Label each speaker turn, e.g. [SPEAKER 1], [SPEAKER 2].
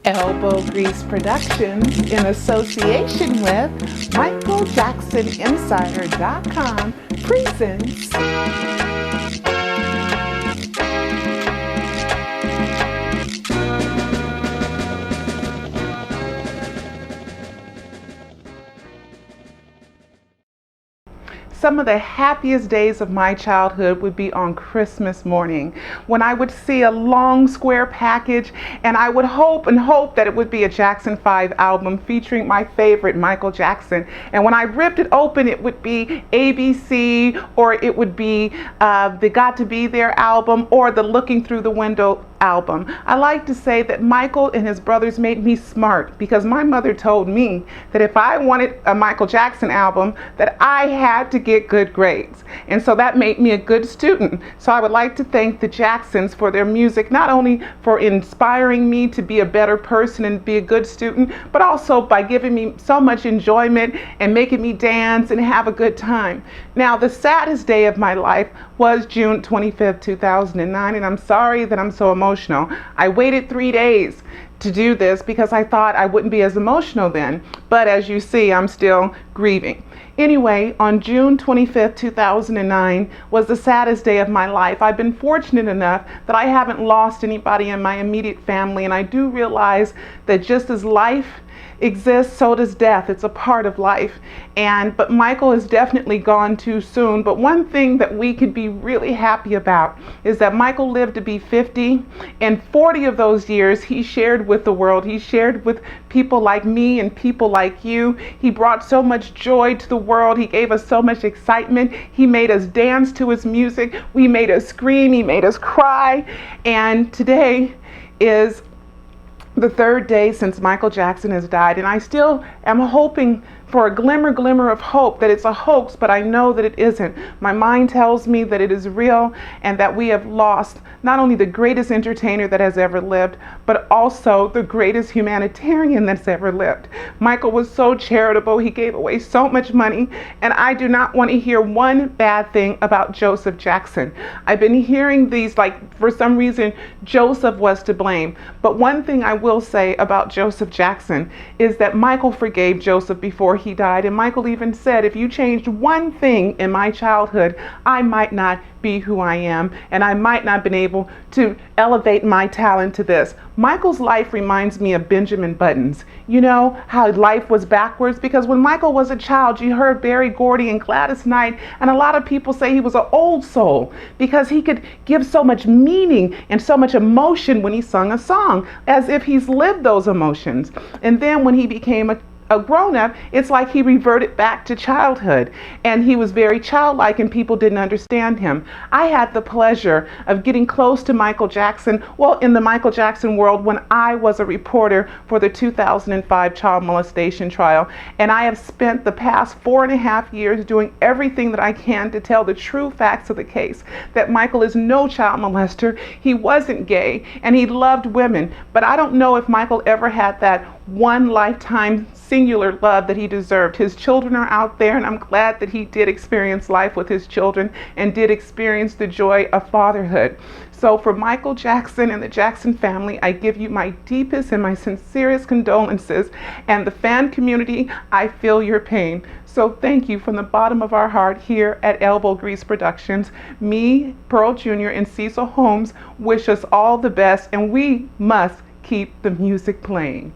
[SPEAKER 1] Elbow Grease Productions, in association with MichaelJacksonInsider.com, presents some of the happiest days of my childhood would be on Christmas morning, when I would see a long square package and I would hope that it would be a Jackson 5 album featuring my favorite Michael Jackson. And when I ripped it open, it would be ABC, or it would be the Got to Be There album, or the Looking Through the Window album. I like to say that Michael and his brothers made me smart, because my mother told me that if I wanted a Michael Jackson album, that I had to get good grades. And so that made me a good student. So I would like to thank the Jacksons for their music, not only for inspiring me to be a better person and be a good student, but also by giving me so much enjoyment and making me dance and have a good time. Now, the saddest day of my life was June 25th, 2009, and I'm sorry that I'm so emotional. I waited 3 days to do this because I thought I wouldn't be as emotional then, but as you see, I'm still grieving. Anyway, on June 25th, 2009 was the saddest day of my life. I've been fortunate enough that I haven't lost anybody in my immediate family, and I do realize that just as life exists, so does death. It's a part of life. But Michael is definitely gone too soon. But one thing that we could be really happy about is that Michael lived to be 50, and 40 of those years he shared with the world. He shared with people like me and people like you. He brought so much joy to the world. He gave us so much excitement. He made us dance to his music. We made us scream. He made us cry. And today is the third day since Michael Jackson has died, and I still am hoping for a glimmer of hope that it's a hoax, but I know that it isn't. My mind tells me that it is real, and that we have lost not only the greatest entertainer that has ever lived, but also the greatest humanitarian that's ever lived. Michael was so charitable. He gave away so much money, and I do not want to hear one bad thing about Joseph Jackson. I've been hearing these, like, for some reason Joseph was to blame. But one thing I will say about Joseph Jackson is that Michael forgave Joseph before he died, and Michael even said, if you changed one thing in my childhood, I might not be who I am, and I might not have been able to elevate my talent to this. Michael's life reminds me of Benjamin Button's. You know how life was backwards? Because when Michael was a child, you heard Berry Gordy and Gladys Knight, and a lot of people say he was an old soul because he could give so much meaning and so much emotion when he sung a song, as if he's lived those emotions. And then when he became a grown-up, it's like he reverted back to childhood, and he was very childlike, and people didn't understand him. I had the pleasure of getting close to Michael Jackson, well, in the Michael Jackson world, when I was a reporter for the 2005 child molestation trial, and I have spent the past 4.5 years doing everything that I can to tell the true facts of the case, that Michael is no child molester. He wasn't gay, and he loved women, but I don't know if Michael ever had that one lifetime singular love that he deserved. His children are out there, and I'm glad that he did experience life with his children and did experience the joy of fatherhood. So for Michael Jackson and the Jackson family, I give you my deepest and my sincerest condolences, and the fan community, I feel your pain. So thank you from the bottom of our heart here at Elbow Grease Productions. Me, Pearl Jr., and Cecil Holmes wish us all the best, and we must keep the music playing.